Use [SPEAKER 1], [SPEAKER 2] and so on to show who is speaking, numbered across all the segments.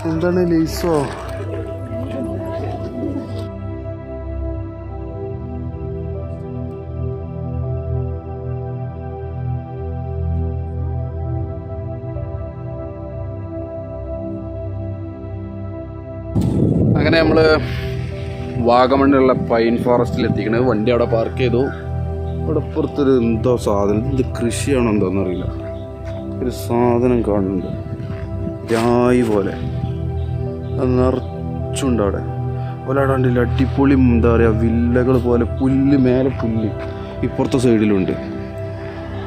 [SPEAKER 1] എന്താണ് ലേസോ? അങ്ങനെ നമ്മൾ വാഗമണ്ണിലുള്ള പൈൻ ഫോറസ്റ്റിൽ എത്തിക്കണത്. വണ്ടി അവിടെ പാർക്ക് ചെയ്തു. ഇവിടെ പുറത്തൊരു എന്തോ സാധനം, ഇത് കൃഷിയാണോ എന്തോന്നറിയില്ല, ഒരു സാധനം കാണുന്നുണ്ട്, ജായി പോലെ അത് നിറച്ചുണ്ട് അവിടെ. ഒരാടാണ്ടില്ല, അടിപൊളി എന്താ പറയുക, വില്ലകൾ പോലെ പുല്ല്, മേലെ പുല്ല് ഇപ്പുറത്തെ സൈഡിലുണ്ട്.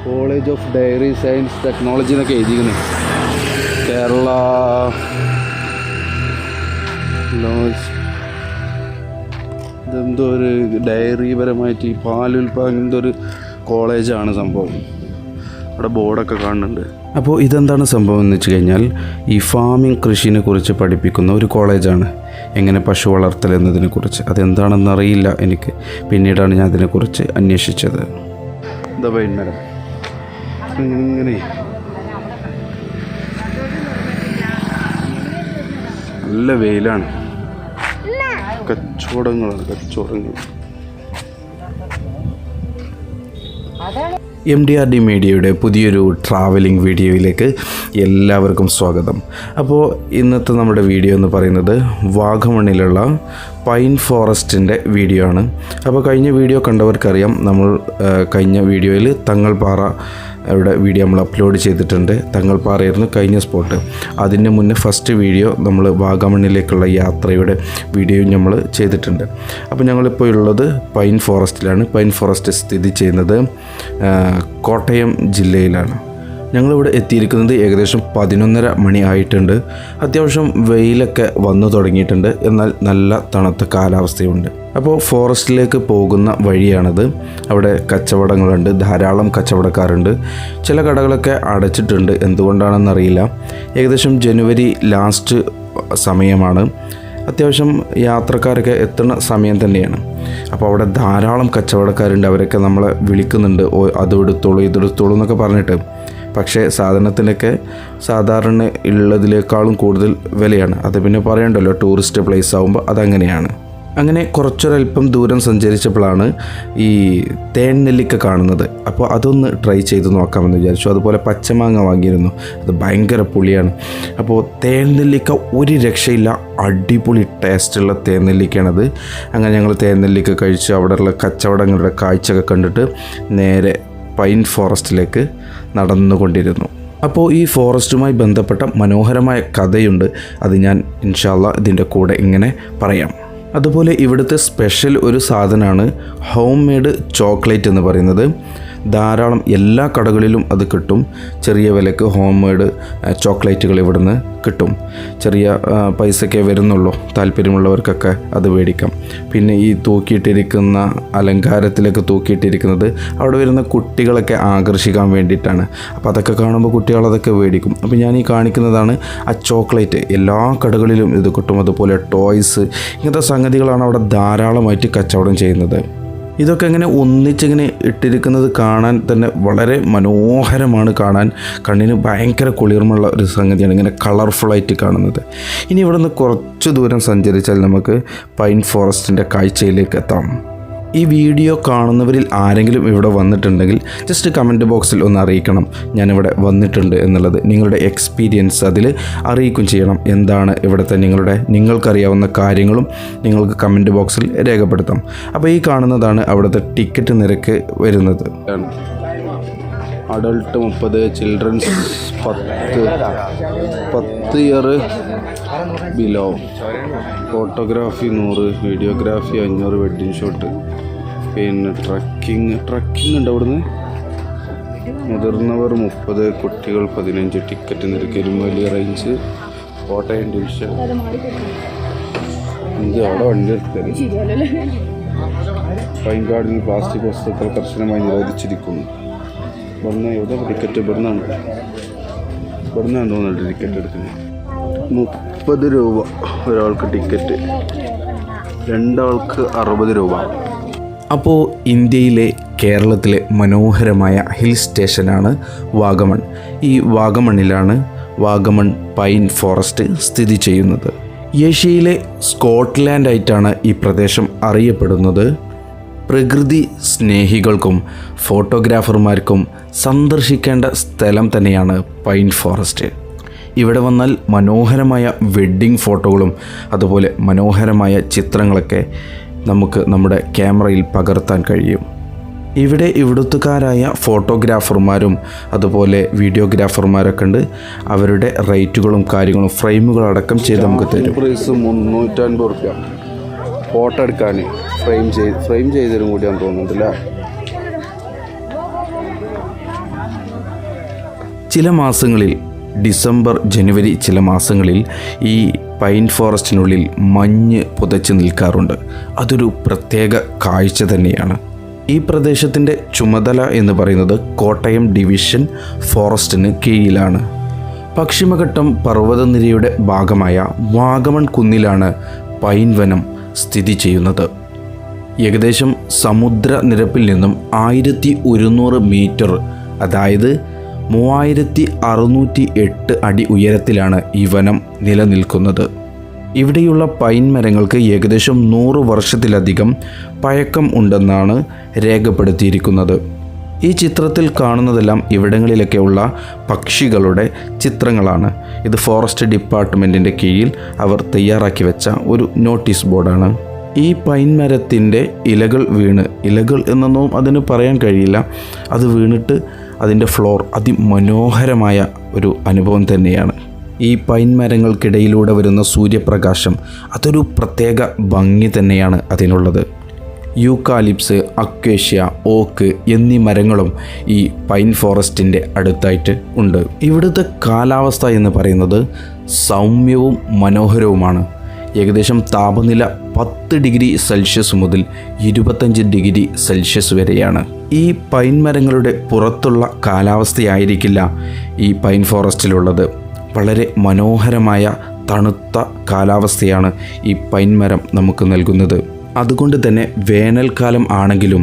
[SPEAKER 1] College of dairy science technology എന്നൊക്കെ എഴുതിയിരിക്കുന്നത്. കേരള ഇതെന്തോ ഒരു ഡയറി പരമായിട്ട് ഈ പാലുൽപാദനത്തിൻ്റെ ഒരു കോളേജാണ് സംഭവം. അവിടെ ബോർഡൊക്കെ കാണുന്നുണ്ട്. അപ്പോൾ ഇതെന്താണ് സംഭവം എന്ന് വെച്ച് കഴിഞ്ഞാൽ ഈ ഫാമിംഗ് കൃഷിനെ കുറിച്ച് പഠിപ്പിക്കുന്ന ഒരു കോളേജാണ്. എങ്ങനെ പശു വളർത്തൽ എന്നതിനെക്കുറിച്ച്. അതെന്താണെന്നറിയില്ല എനിക്ക്. പിന്നീടാണ് ഞാൻ അതിനെക്കുറിച്ച് അന്വേഷിച്ചത്. എന്താ വൈകുന്നേരം ഇങ്ങനെ നല്ല വെയിലാണ്. കച്ചവടങ്ങളാണ്, കച്ചവടങ്ങൾ. MDRD മീഡിയയുടെ പുതിയൊരു ട്രാവലിംഗ് വീഡിയോയിലേക്ക് എല്ലാവർക്കും സ്വാഗതം. അപ്പോൾ ഇന്നത്തെ നമ്മുടെ വീഡിയോ എന്ന് പറയുന്നത് വാഗമണ്ണിലുള്ള പൈൻ ഫോറസ്റ്റിൻ്റെ വീഡിയോ ആണ്. അപ്പോൾ കഴിഞ്ഞ വീഡിയോ കണ്ടവർക്കറിയാം, നമ്മൾ കഴിഞ്ഞ വീഡിയോയിൽ തങ്ങൾപ്പാറ അവിടെ വീഡിയോ നമ്മൾ അപ്ലോഡ് ചെയ്തിട്ടുണ്ട്. തങ്ങൾപ്പാറയായിരുന്നു കഴിഞ്ഞ സ്പോട്ട്. അതിന് മുന്നേ ഫസ്റ്റ് വീഡിയോ നമ്മൾ വാഗമണ്ണിലേക്കുള്ള യാത്രയുടെ വീഡിയോ നമ്മൾ ചെയ്തിട്ടുണ്ട്. അപ്പോൾ ഞങ്ങളിപ്പോൾ ഉള്ളത് പൈൻ ഫോറസ്റ്റിലാണ്. പൈൻ ഫോറസ്റ്റ് സ്ഥിതി ചെയ്യുന്നത് കോട്ടയം ജില്ലയിലാണ്. ഞങ്ങളിവിടെ എത്തിയിരിക്കുന്നത് ഏകദേശം 11:30 മണി ആയിട്ടുണ്ട്. അത്യാവശ്യം വെയിലൊക്കെ വന്നു തുടങ്ങിയിട്ടുണ്ട്. എന്നാൽ നല്ല തണുത്ത കാലാവസ്ഥയുണ്ട്. അപ്പോൾ ഫോറസ്റ്റിലേക്ക് പോകുന്ന വഴിയാണത്. അവിടെ കച്ചവടങ്ങളുണ്ട്, ധാരാളം കച്ചവടക്കാരുണ്ട്. ചില കടകളൊക്കെ അടച്ചിട്ടുണ്ട്, എന്തുകൊണ്ടാണെന്നറിയില്ല. ഏകദേശം ജനുവരി ലാസ്റ്റ് സമയമാണ്. അത്യാവശ്യം യാത്രക്കാരൊക്കെ എത്തുന്ന സമയം തന്നെയാണ്. അപ്പോൾ അവിടെ ധാരാളം കച്ചവടക്കാരുണ്ട്. അവരൊക്കെ നമ്മളെ വിളിക്കുന്നുണ്ട്, അതെടുത്തോളൂ ഇതെടുത്തോളൂ എന്നൊക്കെ പറഞ്ഞിട്ട്. പക്ഷേ സാധനത്തിനൊക്കെ സാധാരണ ഉള്ളതിനേക്കാളും കൂടുതൽ വിലയാണ്. അത് പിന്നെ പറയണ്ടല്ലോ, ടൂറിസ്റ്റ് പ്ലേസ് ആകുമ്പോൾ അതങ്ങനെയാണ്. അങ്ങനെ കുറച്ചൊരൽപ്പം ദൂരം സഞ്ചരിച്ചപ്പോഴാണ് ഈ തേൻ നെല്ലിക്ക കാണുന്നത്. അപ്പോൾ അതൊന്ന് ട്രൈ ചെയ്ത് നോക്കാമെന്ന് വിചാരിച്ചു. അതുപോലെ പച്ചമാങ്ങ വാങ്ങിയിരുന്നു, അത് ഭയങ്കര പുളിയാണ്. അപ്പോൾ തേൻ നെല്ലിക്ക ഒരു രക്ഷയില്ല, അടിപൊളി ടേസ്റ്റുള്ള തേൻ നെല്ലിക്കയാണത്. അങ്ങനെ ഞങ്ങൾ തേൻ നെല്ലിക്ക കഴിച്ച് അവിടെയുള്ള കച്ചവടങ്ങളുടെ കാഴ്ചയൊക്കെ കണ്ടിട്ട് നേരെ പൈൻ ഫോറസ്റ്റിലേക്ക് നടന്നുകൊണ്ടിരുന്നു. അപ്പോൾ ഈ ഫോറസ്റ്റുമായി ബന്ധപ്പെട്ട മനോഹരമായ കഥയുണ്ട്. അത് ഞാൻ ഇൻഷാ അല്ലാ ഇതിൻ്റെ കൂടെ ഇങ്ങനെ പറയാം. അതുപോലെ ഇവിടുത്തെ സ്പെഷ്യൽ ഒരു സാധനമാണ് ഹോം മെയ്ഡ് ചോക്ലേറ്റ് എന്ന് പറയുന്നത്. ധാരാളം എല്ലാ കടകളിലും അത് കിട്ടും. ചെറിയ വിലക്ക് ഹോം മെയ്ഡ് ചോക്ലേറ്റുകൾ ഇവിടുന്ന് കിട്ടും. ചെറിയ പൈസയ്ക്കേ വരുന്നുള്ളൂ. താല്പര്യമുള്ളവർക്കൊക്കെ അത് മേടിക്കാം. പിന്നെ ഈ തൂക്കിയിട്ടിരിക്കുന്ന അലങ്കാരത്തിലൊക്കെ തൂക്കിയിട്ടിരിക്കുന്നത് അവിടെ വരുന്ന കുട്ടികളൊക്കെ ആകർഷിക്കാൻ വേണ്ടിയിട്ടാണ്. അപ്പോൾ അതൊക്കെ കാണുമ്പോൾ കുട്ടികളതൊക്കെ മേടിക്കും. അപ്പോൾ ഞാൻ ഈ കാണിക്കുന്നതാണ് ആ ചോക്ലേറ്റ്. എല്ലാ കടകളിലും ഇത് കിട്ടും. അതുപോലെ ടോയ്സ്, ഇങ്ങനത്തെ സംഗതികളാണ് അവിടെ ധാരാളമായിട്ട് കച്ചവടം ചെയ്യുന്നത്. ഇതൊക്കെ ഇങ്ങനെ ഒന്നിച്ചിങ്ങനെ ഇട്ടിരിക്കുന്നത് കാണാൻ തന്നെ വളരെ മനോഹരമാണ്. കാണാൻ കണ്ണിന് ഭയങ്കര കുളിർമുള്ള ഒരു സംഗതിയാണ് ഇങ്ങനെ കളർഫുള്ളായിട്ട് കാണുന്നത്. ഇനി ഇവിടെ നിന്ന് കുറച്ച് ദൂരം സഞ്ചരിച്ചാൽ നമുക്ക് പൈൻ ഫോറസ്റ്റിൻ്റെ കാഴ്ചയിലേക്ക് എത്താം. ഈ വീഡിയോ കാണുന്നവരിൽ ആരെങ്കിലും ഇവിടെ വന്നിട്ടുണ്ടെങ്കിൽ ജസ്റ്റ് കമൻറ്റ് ബോക്സിൽ ഒന്ന് അറിയിക്കണം ഞാനിവിടെ വന്നിട്ടുണ്ട് എന്നുള്ളത്. നിങ്ങളുടെ എക്സ്പീരിയൻസ് അതിൽ അറിയിക്കും ചെയ്യണം. എന്താണ് ഇവിടുത്തെ നിങ്ങൾക്കറിയാവുന്ന കാര്യങ്ങളും നിങ്ങൾക്ക് കമൻറ്റ് ബോക്സിൽ രേഖപ്പെടുത്താം. അപ്പോൾ ഈ കാണുന്നതാണ് അവിടുത്തെ ടിക്കറ്റ് നിരക്ക് വരുന്നത്. Adult 30, children's 10 year below. Photography 100, videography 500, wedding shot. പിന്നെ ട്രക്കിംഗ് ഉണ്ട് അവിടുന്ന്. മുതിർന്നവർ 30, കുട്ടികൾ 15. ടിക്കറ്റ് നിരക്ക് എരുമേലി റേഞ്ച്, കോട്ടയം ഡിവിഷൻ. എന്ത് അവിടെ വണ്ടി എടുത്തത്? പൈൻകാടിൽ പ്ലാസ്റ്റിക് വസ്തുക്കൾ കർശനമായി നിരോധിച്ചിരിക്കുന്നു. ഇവിടുന്ന് എവിടെ ടിക്കറ്റ്? ഇവിടുന്നാണ് തോന്നുന്നുണ്ട് ടിക്കറ്റ് എടുക്കുന്നത്. 30 രൂപ ഒരാൾക്ക് ടിക്കറ്റ്, 2 ആൾക്ക് 60 രൂപ. അപ്പോൾ ഇന്ത്യയിലെ കേരളത്തിലെ മനോഹരമായ ഹിൽ സ്റ്റേഷനാണ് വാഗമൺ. ഈ വാഗമണ്ണിലാണ് വാഗമൺ പൈൻ ഫോറസ്റ്റ് സ്ഥിതി ചെയ്യുന്നത്. ഏഷ്യയിലെ സ്കോട്ട്ലാൻഡ് ആയിട്ടാണ് ഈ പ്രദേശം അറിയപ്പെടുന്നത്. പ്രകൃതി സ്നേഹികൾക്കും ഫോട്ടോഗ്രാഫർമാർക്കും സന്ദർശിക്കേണ്ട സ്ഥലം തന്നെയാണ് പൈൻ ഫോറസ്റ്റ്. ഇവിടെ വന്നാൽ മനോഹരമായ വെഡ്ഡിംഗ് ഫോട്ടോകളും അതുപോലെ മനോഹരമായ ചിത്രങ്ങളൊക്കെ നമുക്ക് നമ്മുടെ ക്യാമറയിൽ പകർത്താൻ കഴിയും. ഇവിടെ ഇവിടുത്തുകാരായ ഫോട്ടോഗ്രാഫർമാരും അതുപോലെ വീഡിയോഗ്രാഫർമാരൊക്കെ ഉണ്ട്. അവരുടെ റേറ്റുകളും കാര്യങ്ങളും ഫ്രെയിമുകളടക്കം ചെയ്ത് നമുക്ക് തരും. പ്രൈസ് 350 രൂപ ഫോട്ടോ എടുക്കാൻ ഫ്രെയിം ചെയ്തതിനും കൂടിയാന്ന് തോന്നുന്നില്ല. ചില മാസങ്ങളിൽ ഡിസംബർ ജനുവരി ചില മാസങ്ങളിൽ ഈ പൈൻ ഫോറസ്റ്റിനുള്ളിൽ മഞ്ഞ് പുതച്ച് നിൽക്കാറുണ്ട്. അതൊരു പ്രത്യേക കാഴ്ച തന്നെയാണ്. ഈ പ്രദേശത്തിൻ്റെ ചുമതല എന്ന് പറയുന്നത് കോട്ടയം ഡിവിഷൻ ഫോറസ്റ്റിന് കീഴിലാണ്. പശ്ചിമഘട്ടം പർവ്വതനിരയുടെ ഭാഗമായ വാഗമൺ കുന്നിലാണ് പൈൻ വനം സ്ഥിതി ചെയ്യുന്നത്. ഏകദേശം സമുദ്രനിരപ്പിൽ നിന്നും 1100 മീറ്റർ, അതായത് 3608 അടി ഉയരത്തിലാണ് ഈ വനം നിലനിൽക്കുന്നത്. ഇവിടെയുള്ള പൈൻ മരങ്ങൾക്ക് ഏകദേശം 100 വർഷത്തിലധികം പഴക്കം ഉണ്ടെന്നാണ് രേഖപ്പെടുത്തിയിരിക്കുന്നത്. ഈ ചിത്രത്തിൽ കാണുന്നതെല്ലാം ഇവിടങ്ങളിലൊക്കെയുള്ള പക്ഷികളുടെ ചിത്രങ്ങളാണ്. ഇത് ഫോറസ്റ്റ് ഡിപ്പാർട്ട്മെൻറ്റിൻ്റെ കീഴിൽ അവർ തയ്യാറാക്കി വെച്ച ഒരു നോട്ടീസ് ബോർഡാണ്. ഈ പൈൻ മരത്തിൻ്റെ ഇലകൾ എന്നൊന്നും അതിന് പറയാൻ കഴിയില്ല. അത് വീണിട്ട് അതിൻ്റെ ഫ്ലോർ അതിമനോഹരമായ ഒരു അനുഭവം തന്നെയാണ്. ഈ പൈൻ മരങ്ങൾക്കിടയിലൂടെ വരുന്ന സൂര്യപ്രകാശം അതൊരു പ്രത്യേക ഭംഗി തന്നെയാണ് അതിനുള്ളത്. യൂക്കാലിപ്സ്, അക്വേഷ്യ, ഓക്ക് എന്നീ മരങ്ങളും ഈ പൈൻ ഫോറസ്റ്റിൻ്റെ അടുത്തായിട്ട് ഉണ്ട്. ഇവിടുത്തെ കാലാവസ്ഥ എന്ന് പറയുന്നത് സൗമ്യവും മനോഹരവുമാണ്. ഏകദേശം താപനില 10 ഡിഗ്രി സെൽഷ്യസ് മുതൽ 25 ഡിഗ്രി സെൽഷ്യസ് വരെയാണ്. ഈ പൈൻ മരങ്ങളുടെ പുറത്തുള്ള കാലാവസ്ഥയായിരിക്കില്ല ഈ പൈൻ ഫോറസ്റ്റിലുള്ളത്. വളരെ മനോഹരമായ തണുത്ത കാലാവസ്ഥയാണ് ഈ പൈൻ മരം നമുക്ക് നൽകുന്നത്. അതുകൊണ്ട് തന്നെ വേനൽക്കാലം ആണെങ്കിലും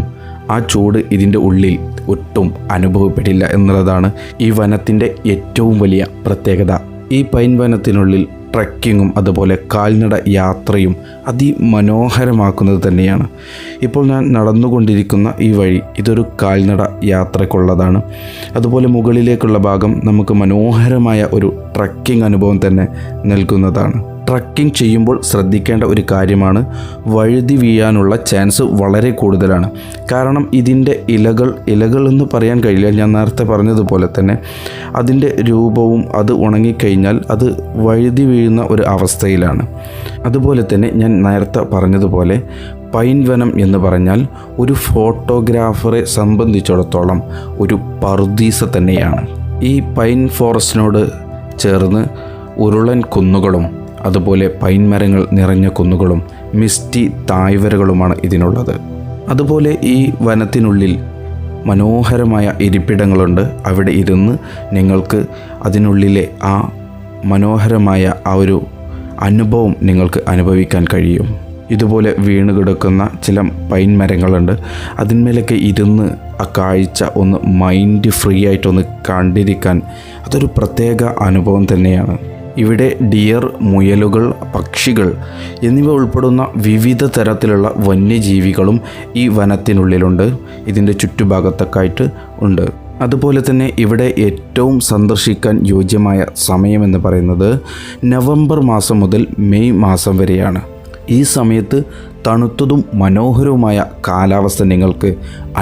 [SPEAKER 1] ആ ചൂട് ഇതിൻ്റെ ഉള്ളിൽ ഒട്ടും അനുഭവപ്പെടില്ല എന്നുള്ളതാണ് ഈ വനത്തിൻ്റെ ഏറ്റവും വലിയ പ്രത്യേകത. ഈ പൈൻ വനത്തിനുള്ളിൽ ട്രക്കിങ്ങും അതുപോലെ കാൽനട യാത്രയും അതിമനോഹരമാക്കുന്നത് തന്നെയാണ്. ഇപ്പോൾ ഞാൻ നടന്നുകൊണ്ടിരിക്കുന്ന ഈ വഴി ഇതൊരു കാൽനട യാത്രക്കുള്ളതാണ്. അതുപോലെ മുകളിലേക്കുള്ള ഭാഗം നമുക്ക് മനോഹരമായ ഒരു ട്രക്കിംഗ് അനുഭവം തന്നെ നൽകുന്നതാണ്. ട്രക്കിംഗ് ചെയ്യുമ്പോൾ ശ്രദ്ധിക്കേണ്ട ഒരു കാര്യമാണ്, വഴുതി വീഴാനുള്ള ചാൻസ് വളരെ കൂടുതലാണ്. കാരണം ഇതിൻ്റെ ഇലകൾ എന്ന് പറയാൻ കഴിയില്ല. ഞാൻ നേരത്തെ പറഞ്ഞതുപോലെ തന്നെ അതിൻ്റെ രൂപവും അത് ഉണങ്ങിക്കഴിഞ്ഞാൽ അത് വഴുതി വീഴുന്ന ഒരു അവസ്ഥയിലാണ്. അതുപോലെ തന്നെ ഞാൻ നേരത്തെ പറഞ്ഞതുപോലെ പൈൻ വനം എന്ന് പറഞ്ഞാൽ ഒരു ഫോട്ടോഗ്രാഫറെ സംബന്ധിച്ചിടത്തോളം ഒരു പറുദീസ തന്നെയാണ്. ഈ പൈൻ ഫോറസ്റ്റിനോട് ചേർന്ന് ഉരുളൻ കുന്നുകളും അതുപോലെ പൈൻ മരങ്ങൾ നിറഞ്ഞ കുന്നുകളും മിസ്റ്റി തായ്വരകളുമാണ് ഇതിനുള്ളത്. അതുപോലെ ഈ വനത്തിനുള്ളിൽ മനോഹരമായ ഇരിപ്പിടങ്ങളുണ്ട്. അവിടെ ഇരുന്ന് നിങ്ങൾക്ക് അതിനുള്ളിലെ ആ മനോഹരമായ ആ ഒരു അനുഭവം നിങ്ങൾക്ക് അനുഭവിക്കാൻ കഴിയും. ഇതുപോലെ വീണ് കിടക്കുന്ന ചില പൈൻ മരങ്ങളുണ്ട്. അതിന്മേലൊക്കെ ഇരുന്ന് ആ കാഴ്ച ഒന്ന് മൈൻഡ് ഫ്രീ ആയിട്ടൊന്ന് കണ്ടിരിക്കാൻ അതൊരു പ്രത്യേക അനുഭവം തന്നെയാണ്. ഇവിടെ ഡിയർ, മുയലുകൾ, പക്ഷികൾ എന്നിവ ഉൾപ്പെടുന്ന വിവിധ തരത്തിലുള്ള വന്യജീവികളും ഈ വനത്തിനുള്ളിലുണ്ട്. ഇതിൻ്റെ ചുറ്റുഭാഗത്തൊക്കെ ആയിട്ട് ഉണ്ട്. അതുപോലെ തന്നെ ഇവിടെ ഏറ്റവും സന്ദർശിക്കാൻ യോജ്യമായ സമയമെന്ന് പറയുന്നത് നവംബർ മാസം മുതൽ മെയ് മാസം വരെയാണ്. ഈ സമയത്ത് തണുത്തതും മനോഹരവുമായ കാലാവസ്ഥ നിങ്ങൾക്ക്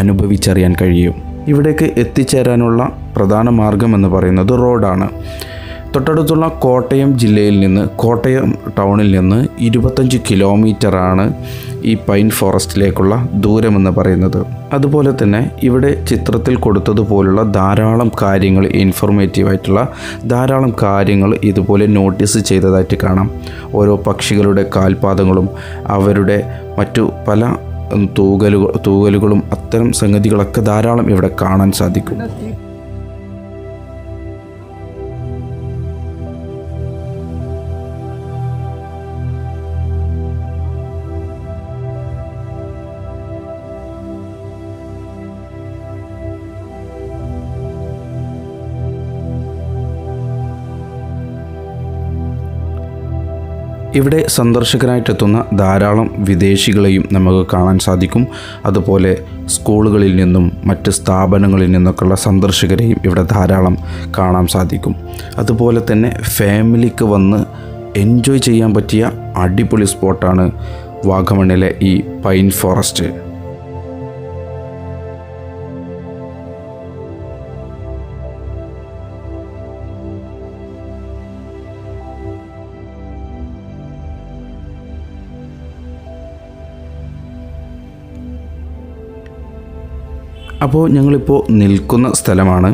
[SPEAKER 1] അനുഭവിച്ചറിയാൻ കഴിയും. ഇവിടേക്ക് എത്തിച്ചേരാനുള്ള പ്രധാന മാർഗമെന്ന് പറയുന്നത് റോഡാണ്. തൊട്ടടുത്തുള്ള കോട്ടയം ജില്ലയിൽ നിന്ന്, കോട്ടയം ടൗണിൽ നിന്ന് 25 കിലോമീറ്ററാണ് ഈ പൈൻ ഫോറസ്റ്റിലേക്കുള്ള ദൂരമെന്ന് പറയുന്നത്. അതുപോലെ തന്നെ ഇവിടെ ചിത്രത്തിൽ കൊടുത്തതുപോലുള്ള ധാരാളം കാര്യങ്ങൾ, ഇൻഫോർമേറ്റീവായിട്ടുള്ള ധാരാളം കാര്യങ്ങൾ ഇതുപോലെ നോട്ടീസ് ചെയ്തതായിട്ട് കാണാം. ഓരോ പക്ഷികളുടെ കാൽപാദങ്ങളും അവരുടെ മറ്റു പല തൂവലുകളും അത്തരം സംഗതികളൊക്കെ ധാരാളം ഇവിടെ കാണാൻ സാധിക്കും. ഇവിടെ സന്ദർശകരായിട്ടെത്തുന്ന ധാരാളം വിദേശികളെയും നമുക്ക് കാണാൻ സാധിക്കും. അതുപോലെ സ്കൂളുകളിൽ നിന്നും മറ്റ് സ്ഥാപനങ്ങളിൽ നിന്നൊക്കെയുള്ള സന്ദർശകരെയും ഇവിടെ ധാരാളം കാണാൻ സാധിക്കും. അതുപോലെ തന്നെ ഫാമിലിക്ക് വന്ന് എൻജോയ് ചെയ്യാൻ പറ്റിയ അടിപൊളി സ്പോട്ടാണ് വാഗമണിലെ ഈ പൈൻ ഫോറസ്റ്റ്. അപ്പോൾ ഞങ്ങളിപ്പോൾ നിൽക്കുന്ന സ്ഥലമാണ്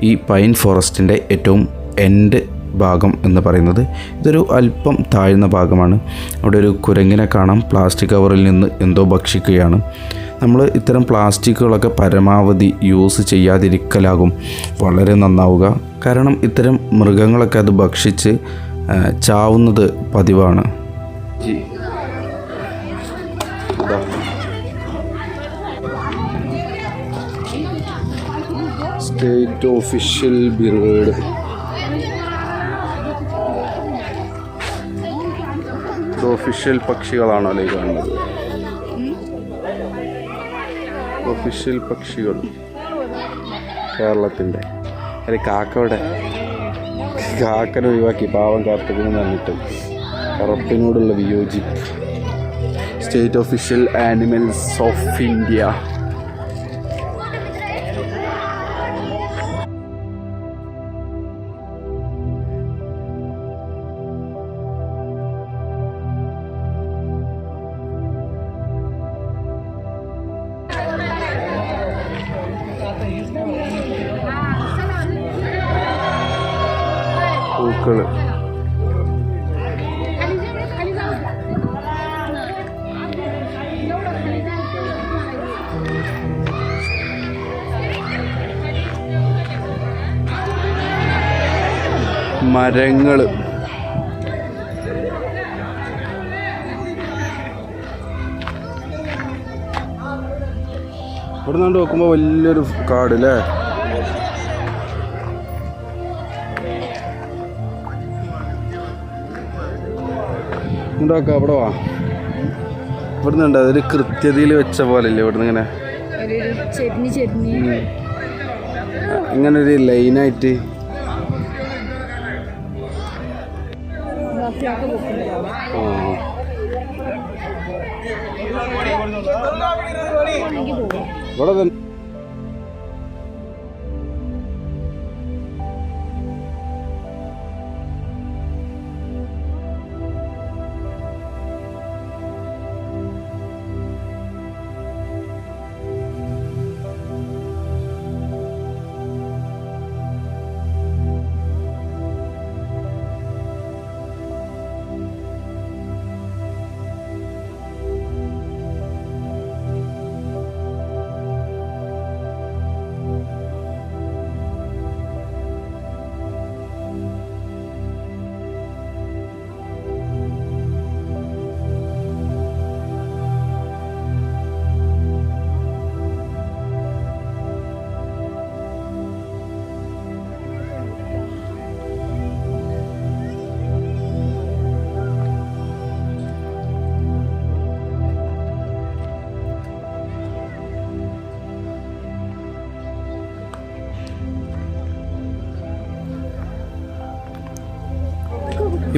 [SPEAKER 1] ഈ പൈൻ ഫോറസ്റ്റിൻ്റെ ഏറ്റവും എൻഡ് ഭാഗം എന്ന് പറയുന്നത്. ഇതൊരു അല്പം താഴ്ന്ന ഭാഗമാണ്. അവിടെ ഒരു കുരങ്ങിനെ കാണാം, പ്ലാസ്റ്റിക് കവറിൽ നിന്ന് എന്തോ ഭക്ഷിക്കുകയാണ്. നമ്മൾ ഇത്തരം പ്ലാസ്റ്റിക്കുകളൊക്കെ പരമാവധി യൂസ് ചെയ്യാതിരിക്കലാകും വളരെ നന്നാവുക. കാരണം ഇത്തരം മൃഗങ്ങളൊക്കെ അത് ഭക്ഷിച്ച് ചാവുന്നത് പതിവാണ്. State official bird. ഒഫീഷ്യൽ പക്ഷികളാണോ അല്ലേ കാണുന്നത്? ഒഫീഷ്യൽ പക്ഷികൾ കേരളത്തിൻ്റെ. അല്ലെ കാക്കയുടെ കാക്കനെ ഒഴിവാക്കി പാവം കാർത്തികന് പറഞ്ഞിട്ട് കറുപ്പിനോടുള്ള വിയോജിപ്പ്. State official animals of India. പൂക്കൾ. മരങ്ങൾ. ഇവിടെ നിന്ന് നോക്കുമ്പോൾ വലിയൊരു കാട് അല്ലേ? ഉണ്ടാക്കാം. അവിടെ വാ. ഇവിടെ നിന്നുണ്ട് അതൊരു കൃത്യതയിൽ വെച്ച പോലെ അല്ലേ? ഇവിടെ നിന്ന് ഇങ്ങനെ ഒരു ലൈനായിട്ട് ഇവിടെ തന്നെ.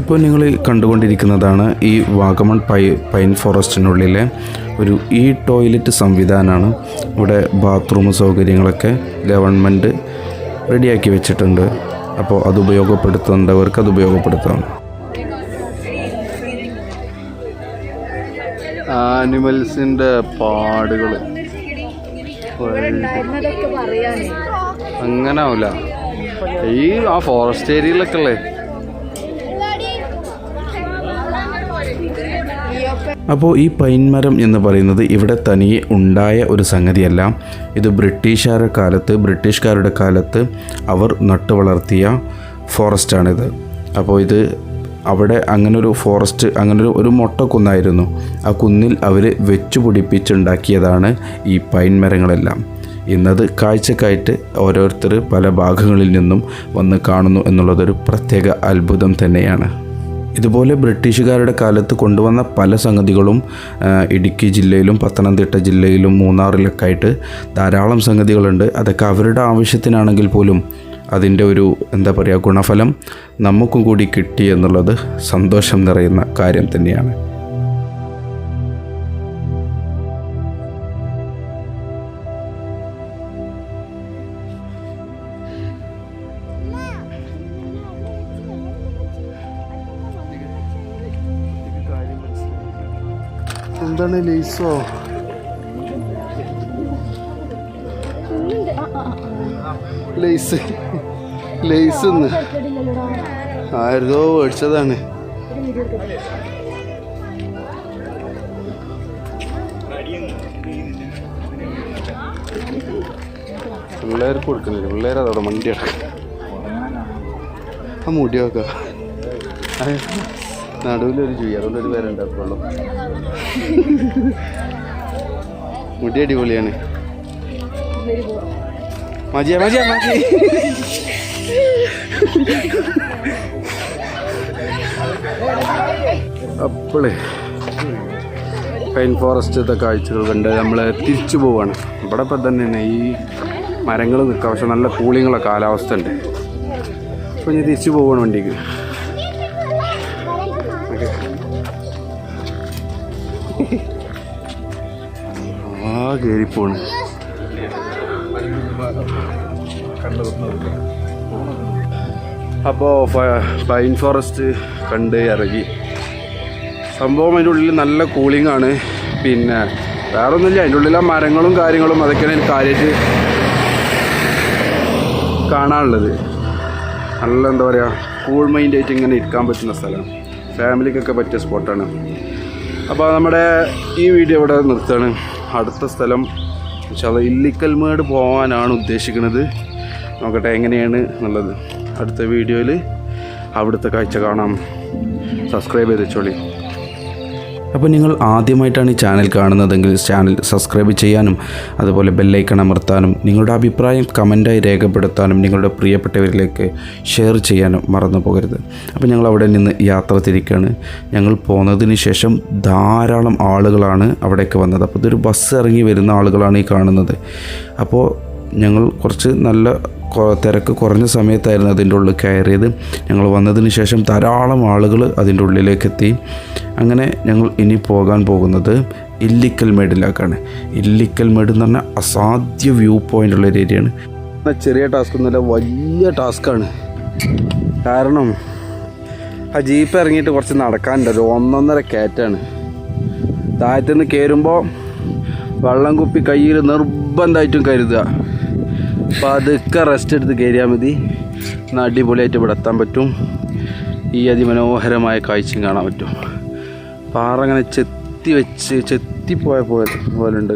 [SPEAKER 1] ഇപ്പോൾ നിങ്ങൾ കണ്ടുകൊണ്ടിരിക്കുന്നതാണ് ഈ വാഗമൺ പൈൻ ഫോറസ്റ്റിനുള്ളിലെ ഒരു ടോയ്ലറ്റ് സംവിധാനമാണ്. ഇവിടെ ബാത്റൂം സൗകര്യങ്ങളൊക്കെ ഗവൺമെൻറ് റെഡിയാക്കി വെച്ചിട്ടുണ്ട്. അപ്പോൾ അത് ഉപയോഗപ്പെടുത്തേണ്ടവർക്ക് അത് ഉപയോഗപ്പെടുത്താം. ആനിമൽസിൻ്റെ പാടുകൾ അങ്ങനെ ആവില്ല. ഈ ഫോറസ്റ്റ് ഏരിയയിലൊക്കെ ഉള്ളേ. അപ്പോൾ ഈ പൈൻ മരം എന്ന് പറയുന്നത് ഇവിടെ തനിയെ ഉണ്ടായ ഒരു സംഗതിയല്ല. ഇത് ബ്രിട്ടീഷുകാരുടെ കാലത്ത് അവർ നട്ടു വളർത്തിയ ഫോറസ്റ്റാണിത്. അപ്പോൾ ഇത് അവിടെ അങ്ങനൊരു ഫോറസ്റ്റ്, അങ്ങനൊരു മൊട്ടക്കുന്നായിരുന്നു. ആ കുന്നിൽ അവർ വെച്ചു പിടിപ്പിച്ചുണ്ടാക്കിയതാണ് ഈ പൈൻ മരങ്ങളെല്ലാം. ഇന്നത് കാഴ്ചക്കായിട്ട് ഓരോരുത്തർ പല ഭാഗങ്ങളിൽ നിന്നും വന്ന് കാണുന്നു എന്നുള്ളതൊരു പ്രത്യേക അത്ഭുതം തന്നെയാണ്. ഇതുപോലെ ബ്രിട്ടീഷുകാരുടെ കാലത്ത് കൊണ്ടുവന്ന പല സംഗതികളും ഇടുക്കി ജില്ലയിലും പത്തനംതിട്ട ജില്ലയിലും മൂന്നാറിലൊക്കെ ആയിട്ട് ധാരാളം സംഗതികളുണ്ട്. അതൊക്കെ അവരുടെ ആവശ്യത്തിനാണെങ്കിൽ പോലും അതിൻ്റെ ഒരു എന്താ പറയുക ഗുണഫലം നമുക്കും കൂടി കിട്ടി എന്നുള്ളത് സന്തോഷം നിറയുന്ന കാര്യം തന്നെയാണ്.
[SPEAKER 2] എന്താണ് ലേസോ? ലേസ് ലേസ് ആരോ മേടിച്ചതാണ്. പിള്ളേർക്ക് കൊടുക്കുന്നില്ല, പിള്ളേർ അതോടെ മണ്ടി അടക്കം ആ മുടി വെക്ക നടുവിലൊരു ചെയ്യും, അതുകൊണ്ടൊരു പേരുണ്ടാക്കുള്ളൂ. മുടി അടിപൊളിയാണ്. മതിയാ മതിയാ മതി. അപ്പോളേ പൈൻ ഫോറസ്റ്റത്തെ കാഴ്ചകൾ കണ്ട് നമ്മൾ തിരിച്ചു പോവാണ്. ഇവിടെ ഇപ്പം തന്നെയാണ് ഈ മരങ്ങൾ നിൽക്കാം, പക്ഷെ നല്ല കൂളിങ്ങുള്ള കാലാവസ്ഥ ഉണ്ട്. അപ്പോൾ ഞാൻ തിരിച്ചു പോവാണ് വണ്ടിക്ക്. കയറിപ്പോണ്. അപ്പോൾ പൈൻ ഫോറസ്റ്റ് കണ്ട് ഇറങ്ങി. സംഭവം അതിൻ്റെ ഉള്ളിൽ നല്ല കൂളിംഗ് ആണ്. പിന്നെ വേറെ ഒന്നുമില്ല, അതിൻ്റെ ഉള്ളിലെ മരങ്ങളും കാര്യങ്ങളും അതൊക്കെയാണ് എനിക്ക് കാര്യമായിട്ട് കാണാനുള്ളത്. നല്ല എന്താ പറയുക കൂൾ മൈൻഡായിട്ട് ഇങ്ങനെ ഇരിക്കാൻ പറ്റുന്ന സ്ഥലമാണ്, ഫാമിലിക്കൊക്കെ പറ്റിയ സ്പോട്ടാണ്. അപ്പോൾ നമ്മുടെ ഈ വീഡിയോ ഇവിടെ നിർത്തുകയാണ്. അടുത്ത സ്ഥലം ഇല്ലിക്കൽമേട് പോകാനാണ് ഉദ്ദേശിക്കുന്നത്. നോക്കട്ടെ എങ്ങനെയാണ് എന്നുള്ളത്. അടുത്ത വീഡിയോയിൽ അവിടുത്തെ കാഴ്ച കാണാം. സബ്സ്ക്രൈബ് ചെയ്ത് വെച്ചോളി. അപ്പോൾ നിങ്ങൾ ആദ്യമായിട്ടാണ് ഈ ചാനൽ കാണുന്നതെങ്കിൽ ചാനൽ സബ്സ്ക്രൈബ് ചെയ്യാനും അതുപോലെ ബെല്ലൈക്കൺ അമർത്താനും നിങ്ങളുടെ അഭിപ്രായം കമൻറ്റായി രേഖപ്പെടുത്താനും നിങ്ങളുടെ പ്രിയപ്പെട്ടവരിലേക്ക് ഷെയർ ചെയ്യാനും മറന്നു പോകരുത്. അപ്പോൾ ഞങ്ങൾ അവിടെ നിന്ന് യാത്ര തിരിക്കുകയാണ്. ഞങ്ങൾ പോന്നതിന് ശേഷം ധാരാളം ആളുകളാണ് അവിടേക്ക് വന്നത്. അപ്പോൾ ഇതൊരു ബസ് ഇറങ്ങി വരുന്ന ആളുകളാണ് ഈ കാണുന്നത്. അപ്പോൾ ഞങ്ങൾ കുറച്ച് നല്ല തിരക്ക് കുറഞ്ഞ സമയത്തായിരുന്നു അതിൻ്റെ ഉള്ളിൽ കയറിയത്. ഞങ്ങൾ വന്നതിന് ശേഷം ധാരാളം ആളുകൾ അതിൻ്റെ ഉള്ളിലേക്ക് എത്തി. അങ്ങനെ ഞങ്ങൾ ഇനി പോകാൻ പോകുന്നത് ഇല്ലിക്കൽമേടിലേക്കാണ്. ഇല്ലിക്കൽമേട് എന്ന് പറഞ്ഞാൽ അസാധ്യ വ്യൂ പോയിൻ്റ് ഉള്ളൊരു ഏരിയയാണ്. ചെറിയ ടാസ്ക് ഒന്നുമല്ല, വലിയ ടാസ്ക്കാണ്. കാരണം ആ ജീപ്പ് ഇറങ്ങിയിട്ട് കുറച്ച് നടക്കാനുണ്ട്. ഒരു 1.5 കയറ്റാണ്. താഴത്തുനിന്ന് കയറുമ്പോൾ വെള്ളം കുപ്പി കയ്യിൽ നിർബന്ധമായിട്ടും കരുതുക. അപ്പോൾ അതൊക്കെ റെസ്റ്റ് എടുത്ത് കയറിയാൽ മതി. അടിപൊളിയായിട്ട് ഇവിടെ എത്താൻ പറ്റും. ഈ അതിമനോഹരമായ കാഴ്ചയും കാണാൻ പറ്റും. പാറ അങ്ങനെ ചെത്തിപ്പോയ പോലെ ഉണ്ട്.